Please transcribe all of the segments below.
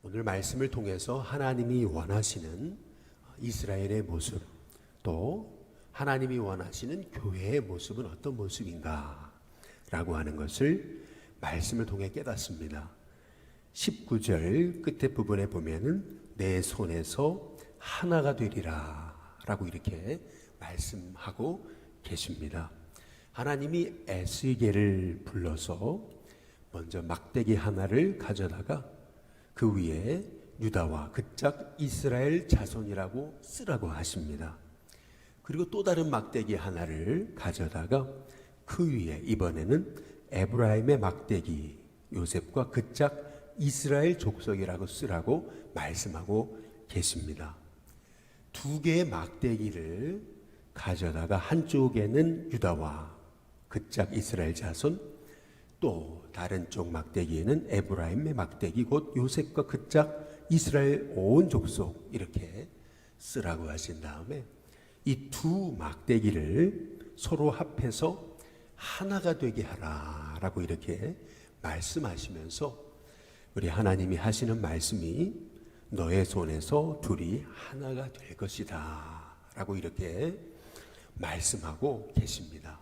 오늘 말씀을 통해서 하나님이 원하시는 이스라엘의 모습, 또 하나님이 원하시는 교회의 모습은 어떤 모습인가 라고 하는 것을 말씀을 통해 깨닫습니다. 19절 끝에 부분에 보면은 내 손에서 하나가 되리라 라고 이렇게 말씀하고 계십니다. 하나님이 에스겔을 불러서 먼저 막대기 하나를 가져다가 그 위에 유다와 그짝 이스라엘 자손이라고 쓰라고 하십니다. 그리고 또 다른 막대기 하나를 가져다가 그 위에 이번에는 에브라임의 막대기 요셉과 그짝 이스라엘 족속이라고 쓰라고 말씀하고 계십니다. 두 개의 막대기를 가져다가 한쪽에는 유다와 그짝 이스라엘 자손, 또 다른 쪽 막대기에는 에브라임의 막대기 곧 요셉과 그짝 이스라엘 온 족속 이렇게 쓰라고 하신 다음에 이 두 막대기를 서로 합해서 하나가 되게 하라라고 이렇게 말씀하시면서 우리 하나님이 하시는 말씀이 너의 손에서 둘이 하나가 될 것이다 라고 이렇게 말씀하고 계십니다.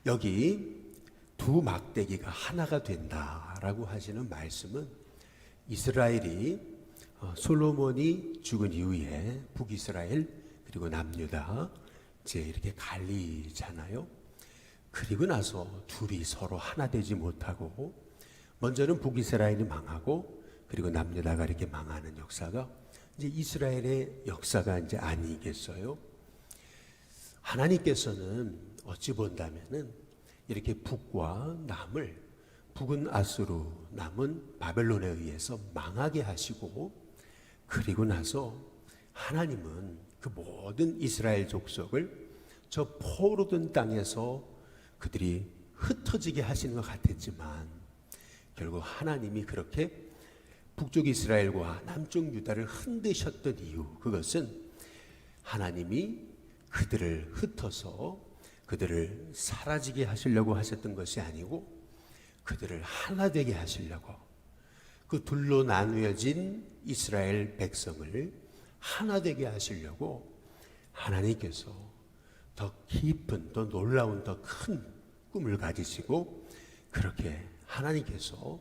여기 두 막대기가 하나가 된다라고 하시는 말씀은 이스라엘이 솔로몬이 죽은 이후에 북이스라엘 그리고 남유다 이제 이렇게 갈리잖아요. 그리고 나서 둘이 서로 하나 되지 못하고 먼저는 북이스라엘이 망하고 그리고 남유다가 이렇게 망하는 역사가 이제 이스라엘의 역사가 이제 아니겠어요? 하나님께서는 어찌 본다면은 이렇게 북과 남을 북은 아수르, 남은 바벨론에 의해서 망하게 하시고 그리고 나서 하나님은 그 모든 이스라엘 족속을 저 포로된 땅에서 그들이 흩어지게 하시는 것 같았지만 결국 하나님이 그렇게 북쪽 이스라엘과 남쪽 유다를 흔드셨던 이유, 그것은 하나님이 그들을 흩어서 그들을 사라지게 하시려고 하셨던 것이 아니고 그들을 하나 되게 하시려고 그 둘로 나누어진 이스라엘 백성을 하나 되게 하시려고 하나님께서 더 깊은 더 놀라운 더 큰 꿈을 가지시고 그렇게 하나님께서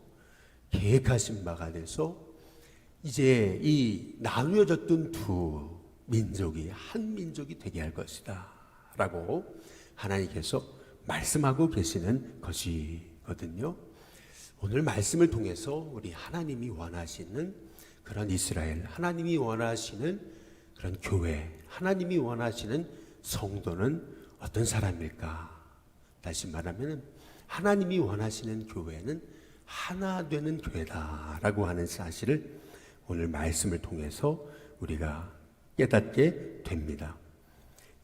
계획하신 바가 돼서 이제 이 나누어졌던 두 민족이 한 민족이 되게 할 것이다 라고 하나님께서 말씀하고 계시는 것이거든요. 오늘 말씀을 통해서 우리 하나님이 원하시는 그런 이스라엘, 하나님이 원하시는 그런 교회, 하나님이 원하시는 성도는 어떤 사람일까? 다시 말하면 하나님이 원하시는 교회는 하나 되는 교회다라고 하는 사실을 오늘 말씀을 통해서 우리가 깨닫게 됩니다.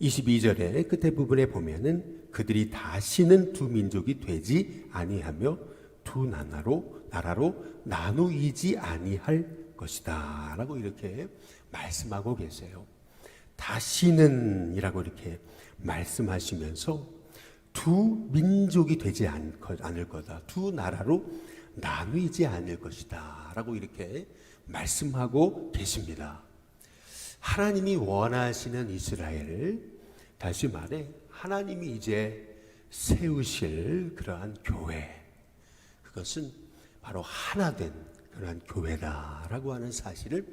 22절의 끝에 부분에 보면은 그들이 다시는 두 민족이 되지 아니하며 두 나라로 나누이지 아니할 것이다 라고 이렇게 말씀하고 계세요. 다시는 이라고 이렇게 말씀하시면서 두 민족이 되지 않을 거다, 두 나라로 나누이지 않을 것이다 라고 이렇게 말씀하고 계십니다. 하나님이 원하시는 이스라엘, 다시 말해 하나님이 이제 세우실 그러한 교회, 그것은 바로 하나된 그러한 교회다라고 하는 사실을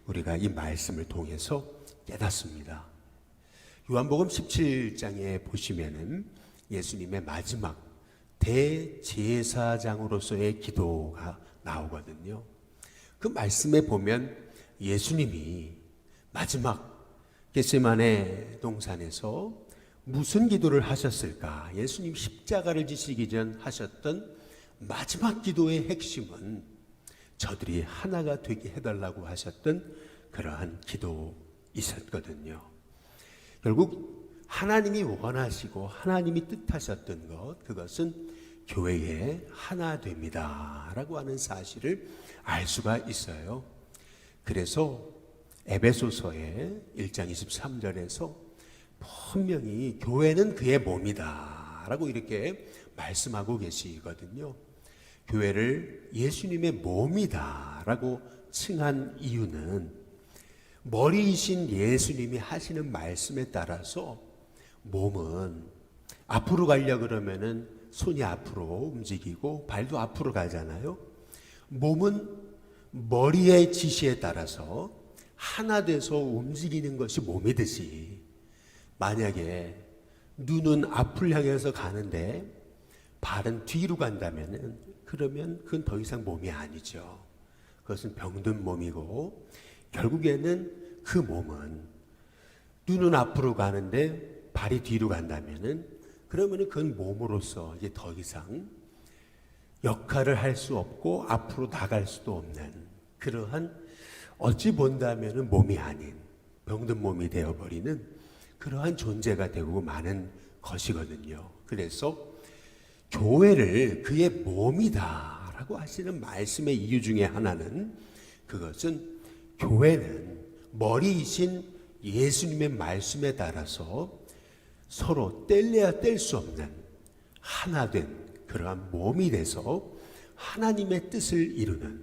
우리가 이 말씀을 통해서 깨닫습니다. 요한복음 17장에 보시면은 예수님의 마지막 대제사장으로서의 기도가 나오거든요. 그 말씀에 보면 예수님이 마지막 겟세마네 동산에서 무슨 기도를 하셨을까? 예수님 십자가를 지시기 전 하셨던 마지막 기도의 핵심은 저들이 하나가 되게 해달라고 하셨던 그러한 기도이셨거든요. 결국 하나님이 원하시고 하나님이 뜻하셨던 것, 그것은 교회의 하나 됩니다 라고 하는 사실을 알 수가 있어요. 그래서 에베소서의 1장 23절에서 분명히 교회는 그의 몸이다 라고 이렇게 말씀하고 계시거든요. 교회를 예수님의 몸이다 라고 칭한 이유는 머리이신 예수님이 하시는 말씀에 따라서 몸은 앞으로 가려고 그러면은 손이 앞으로 움직이고 발도 앞으로 가잖아요. 몸은 머리의 지시에 따라서 하나 돼서 움직이는 것이 몸이듯이, 만약에 눈은 앞을 향해서 가는데 발은 뒤로 간다면은, 그러면 그건 더 이상 몸이 아니죠. 그것은 병든 몸이고, 결국에는 그 몸은 눈은 앞으로 가는데 발이 뒤로 간다면은, 그러면은 그건 몸으로서 이제 더 이상 역할을 할 수 없고 앞으로 나갈 수도 없는 그러한, 어찌 본다면은 몸이 아닌 병든 몸이 되어버리는 그러한 존재가 되고 마는 것이거든요. 그래서 교회를 그의 몸이다라고 하시는 말씀의 이유 중에 하나는, 그것은 교회는 머리이신 예수님의 말씀에 따라서 서로 뗄래야 뗄 수 없는 하나 된 그러한 몸이 돼서 하나님의 뜻을 이루는,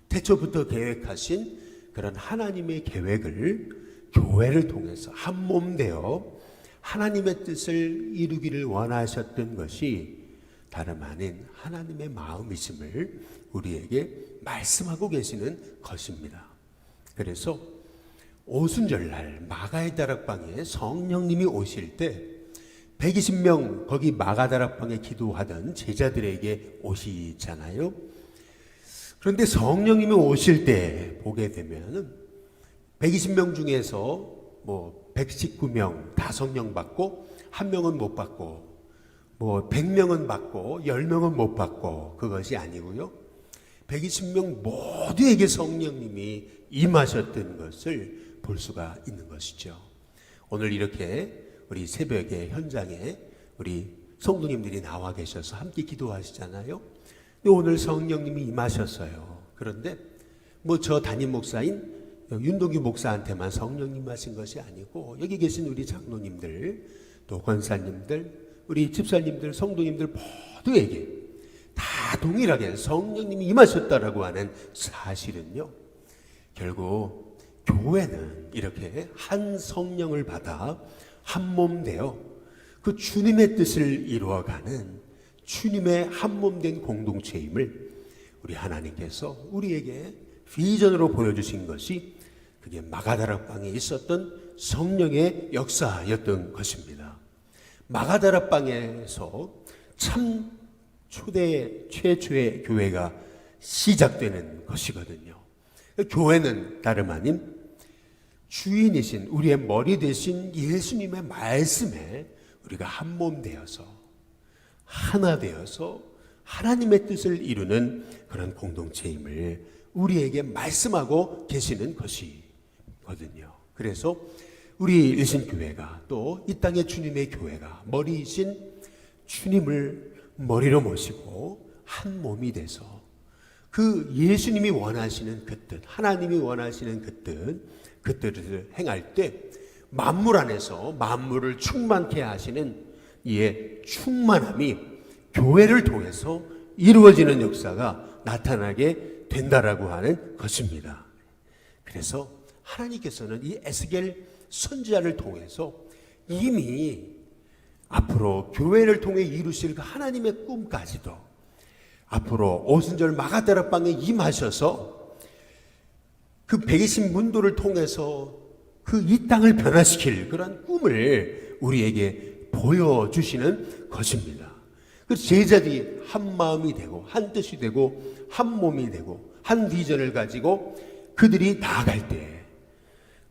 태초부터 계획하신 그런 하나님의 계획을 교회를 통해서 한 몸 되어 하나님의 뜻을 이루기를 원하셨던 것이 다름 아닌 하나님의 마음이심을 우리에게 말씀하고 계시는 것입니다. 그래서 오순절날 마가의 다락방에 성령님이 오실 때 120명 거기 마가 다락방에 기도하던 제자들에게 오시잖아요. 그런데 성령님이 오실 때 보게 되면 120명 중에서 119명 다 성령 받고 1명은 못 받고 100명은 받고 10명은 못 받고, 그것이 아니고요. 120명 모두에게 성령님이 임하셨던 것을 볼 수가 있는 것이죠. 오늘 이렇게 우리 새벽에 현장에 우리 성도님들이 나와 계셔서 함께 기도하시잖아요. 오늘 성령님이 임하셨어요. 그런데 저 담임 목사인 윤동규 목사한테만 성령님 하신 것이 아니고, 여기 계신 우리 장로님들, 또 권사님들, 우리 집사님들, 성도님들 모두에게 다 동일하게 성령님이 임하셨다라고 하는 사실은요, 결국 교회는 이렇게 한 성령을 받아 한 몸 되어 그 주님의 뜻을 이루어가는 주님의 한 몸 된 공동체임을 우리 하나님께서 우리에게 비전으로 보여주신 것이, 그게 마가다락방에 있었던 성령의 역사였던 것입니다. 마가다락방에서 참 최초의 교회가 시작되는 것이거든요. 교회는 다름 아닌 주인이신 우리의 머리 되신 예수님의 말씀에 우리가 한 몸 되어서 하나 되어서 하나님의 뜻을 이루는 그런 공동체임을 우리에게 말씀하고 계시는 것이거든요. 그래서 우리 일신교회가, 또 이 땅의 주님의 교회가 머리이신 주님을 머리로 모시고 한 몸이 돼서 그 예수님이 원하시는 그 뜻, 하나님이 원하시는 그 뜻을 행할 때 만물 안에서 만물을 충만케 하시는 이의 충만함이 교회를 통해서 이루어지는 역사가 나타나게 된다라고 하는 것입니다. 그래서 하나님께서는 이 에스겔 선지자를 통해서 이미 앞으로 교회를 통해 이루실 그 하나님의 꿈까지도 앞으로 오순절 마가다락방에 임하셔서 그 120 문도를 통해서 그 이 땅을 변화시킬 그런 꿈을 우리에게 보여주시는 것입니다. 그래서 제자들이 한 마음이 되고 한 뜻이 되고 한 몸이 되고 한 비전을 가지고 그들이 나아갈 때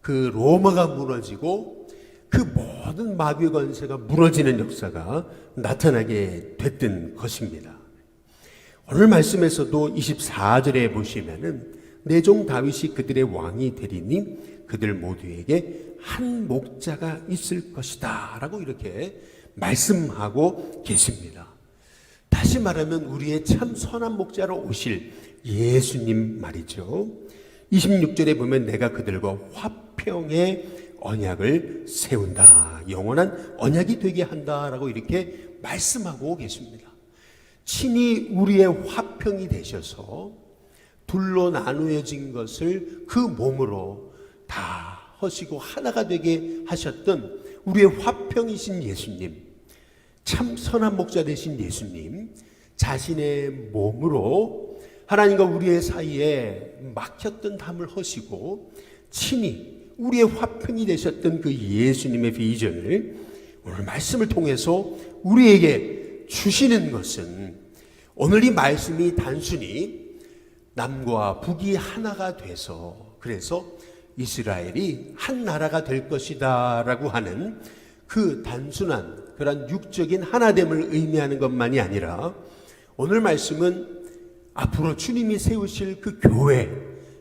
그 로마가 무너지고 그 모든 마귀의 권세가 무너지는 역사가 나타나게 됐던 것입니다. 오늘 말씀에서도 24절에 보시면은 내 종 다윗이 그들의 왕이 되리니 그들 모두에게 한 목자가 있을 것이다 라고 이렇게 말씀하고 계십니다. 다시 말하면 우리의 참 선한 목자로 오실 예수님 말이죠. 26절에 보면 내가 그들과 화평의 언약을 세운다, 영원한 언약이 되게 한다라고 이렇게 말씀하고 계십니다. 친히 우리의 화평이 되셔서 둘로 나누어진 것을 그 몸으로 다 하시고 하나가 되게 하셨던 우리의 화평이신 예수님, 참 선한 목자 되신 예수님, 자신의 몸으로 하나님과 우리의 사이에 막혔던 담을 하시고 친히 우리의 화평이 되셨던 그 예수님의 비전을 오늘 말씀을 통해서 우리에게 주시는 것은, 오늘 이 말씀이 단순히 남과 북이 하나가 돼서 그래서 이스라엘이 한 나라가 될 것이다 라고 하는 그 단순한 그런 육적인 하나됨을 의미하는 것만이 아니라, 오늘 말씀은 앞으로 주님이 세우실 그 교회,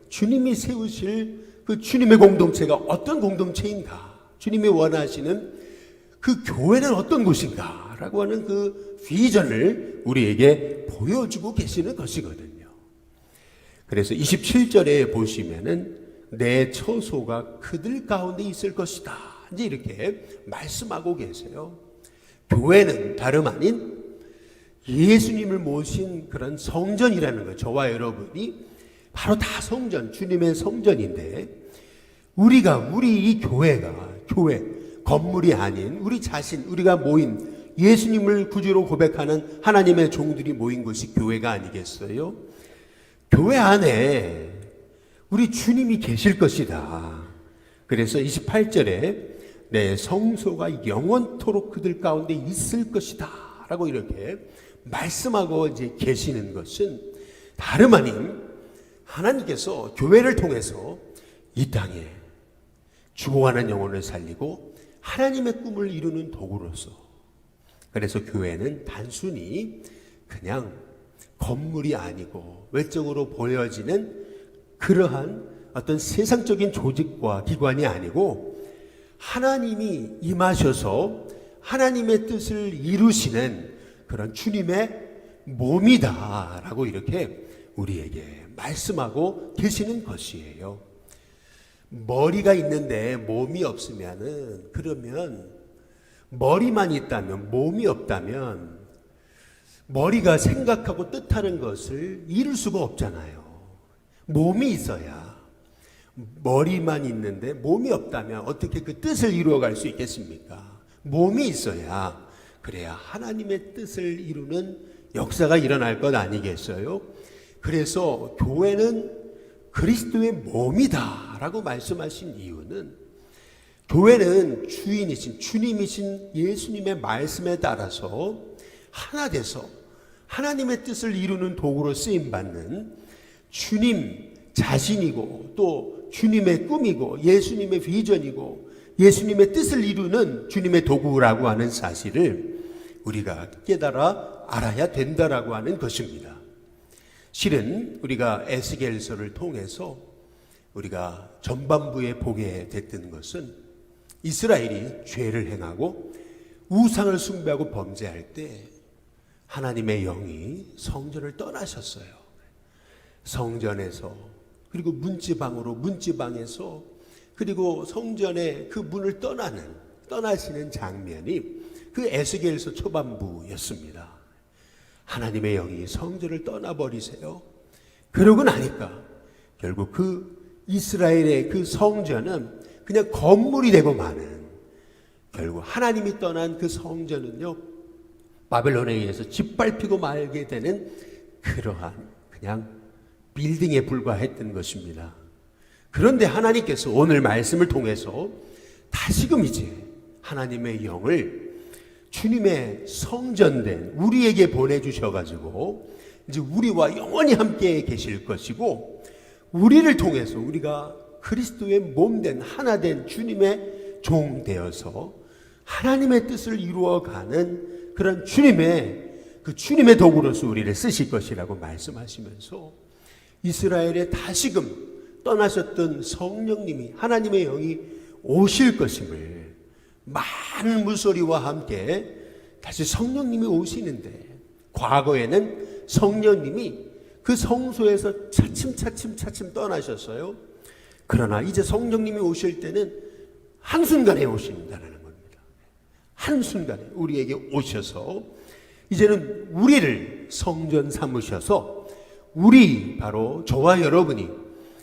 주님이 세우실 그 주님의 공동체가 어떤 공동체인가, 주님이 원하시는 그 교회는 어떤 곳인가 라고 하는 그 비전을 우리에게 보여주고 계시는 것이거든요. 그래서 27절에 보시면은 내 처소가 그들 가운데 있을 것이다, 이제 이렇게 말씀하고 계세요. 교회는 다름 아닌 예수님을 모신 그런 성전이라는 거예요. 저와 여러분이 바로 다 성전, 주님의 성전인데, 우리 이 교회가 교회, 건물이 아닌 우리 자신, 우리가 모인 예수님을 구주로 고백하는 하나님의 종들이 모인 곳이 교회가 아니겠어요? 교회 안에 우리 주님이 계실 것이다. 그래서 28절에 내 성소가 영원토록 그들 가운데 있을 것이다 라고 이렇게 말씀하고 이제 계시는 것은 다름 아닌 하나님께서 교회를 통해서 이 땅에 죽어가는 영혼을 살리고 하나님의 꿈을 이루는 도구로서, 그래서 교회는 단순히 그냥 건물이 아니고 외적으로 보여지는 그러한 어떤 세상적인 조직과 기관이 아니고 하나님이 임하셔서 하나님의 뜻을 이루시는 그런 주님의 몸이다라고 이렇게 우리에게 말씀하고 계시는 것이에요. 머리가 있는데 몸이 없으면은, 그러면 머리만 있다면, 몸이 없다면 머리가 생각하고 뜻하는 것을 이룰 수가 없잖아요. 몸이 있어야, 머리만 있는데 몸이 없다면 어떻게 그 뜻을 이루어갈 수 있겠습니까? 몸이 있어야, 그래야 하나님의 뜻을 이루는 역사가 일어날 것 아니겠어요? 그래서 교회는 그리스도의 몸이다 라고 말씀하신 이유는, 교회는 주인이신 주님이신 예수님의 말씀에 따라서 하나 돼서 하나님의 뜻을 이루는 도구로 쓰임받는 주님 자신이고, 또 주님의 꿈이고 예수님의 비전이고 예수님의 뜻을 이루는 주님의 도구라고 하는 사실을 우리가 깨달아 알아야 된다라고 하는 것입니다. 실은 우리가 에스겔서를 통해서 우리가 전반부에 보게 됐던 것은, 이스라엘이 죄를 행하고 우상을 숭배하고 범죄할 때 하나님의 영이 성전을 떠나셨어요. 성전에서, 그리고 문지방에서, 그리고 성전의 그 문을 떠나시는 장면이 그 에스겔서 초반부였습니다. 하나님의 영이 성전을 떠나버리세요. 그러고 나니까 결국 그 이스라엘의 그 성전은 그냥 건물이 되고 마는, 결국 하나님이 떠난 그 성전은요, 바벨론에 의해서 짓밟히고 말게 되는 그러한 그냥 빌딩에 불과했던 것입니다. 그런데 하나님께서 오늘 말씀을 통해서 다시금 이제 하나님의 영을 주님의 성전된 우리에게 보내주셔가지고 이제 우리와 영원히 함께 계실 것이고, 우리를 통해서 우리가 그리스도의 몸된 하나된 주님의 종 되어서 하나님의 뜻을 이루어가는 그런 주님의 도구로서 우리를 쓰실 것이라고 말씀하시면서, 이스라엘에 다시금 떠나셨던 성령님이, 하나님의 영이 오실 것임을, 많은 물소리와 함께 다시 성령님이 오시는데, 과거에는 성령님이 그 성소에서 차츰 떠나셨어요. 그러나 이제 성령님이 오실 때는 한순간에 오신다는 겁니다. 한순간에 우리에게 오셔서 이제는 우리를 성전 삼으셔서 우리 바로 저와 여러분이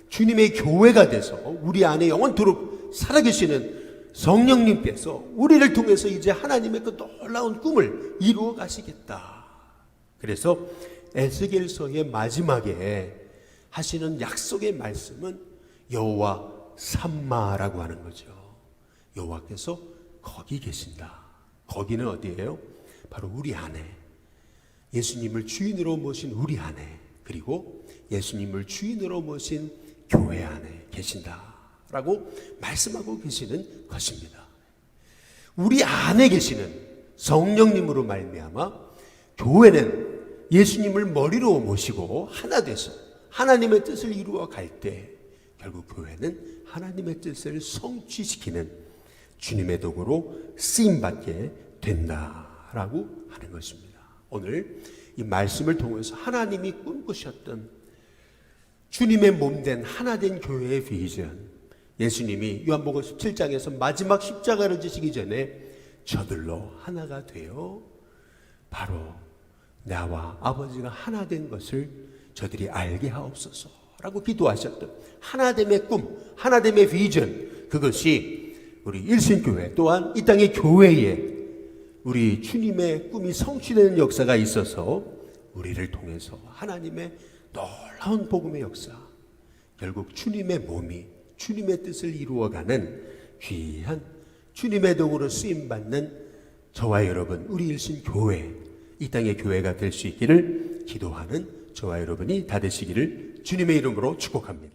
주님의 교회가 돼서 우리 안에 영원토록 살아계시는 성령님께서 우리를 통해서 이제 하나님의 그 놀라운 꿈을 이루어 가시겠다. 그래서 에스겔서의 마지막에 하시는 약속의 말씀은 여호와 삼마라고 하는 거죠. 여호와께서 거기 계신다. 거기는 어디예요? 바로 우리 안에, 예수님을 주인으로 모신 우리 안에, 그리고 예수님을 주인으로 모신 교회 안에 계신다라고 말씀하고 계시는 것입니다. 우리 안에 계시는 성령님으로 말미암아 교회는 예수님을 머리로 모시고 하나 돼서 하나님의 뜻을 이루어 갈 때 결국 교회는 하나님의 뜻을 성취시키는 주님의 도구로 쓰임받게 된다라고 하는 것입니다. 오늘 이 말씀을 통해서 하나님이 꿈꾸셨던 주님의 몸된 하나된 교회의 비전, 예수님이 요한복음 17장에서 마지막 십자가를 지시기 전에 저들로 하나가 되어 바로 나와 아버지가 하나 된 것을 저들이 알게 하옵소서라고 기도하셨던 하나됨의 꿈, 하나됨의 비전, 그것이 우리 일신교회 또한 이 땅의 교회에 우리 주님의 꿈이 성취되는 역사가 있어서 우리를 통해서 하나님의 놀라운 복음의 역사, 결국 주님의 몸이 주님의 뜻을 이루어가는 귀한 주님의 도구로 쓰임받는 저와 여러분, 우리 일신교회, 이 땅의 교회가 될 수 있기를 기도하는 저와 여러분이 다 되시기를 주님의 이름으로 축복합니다.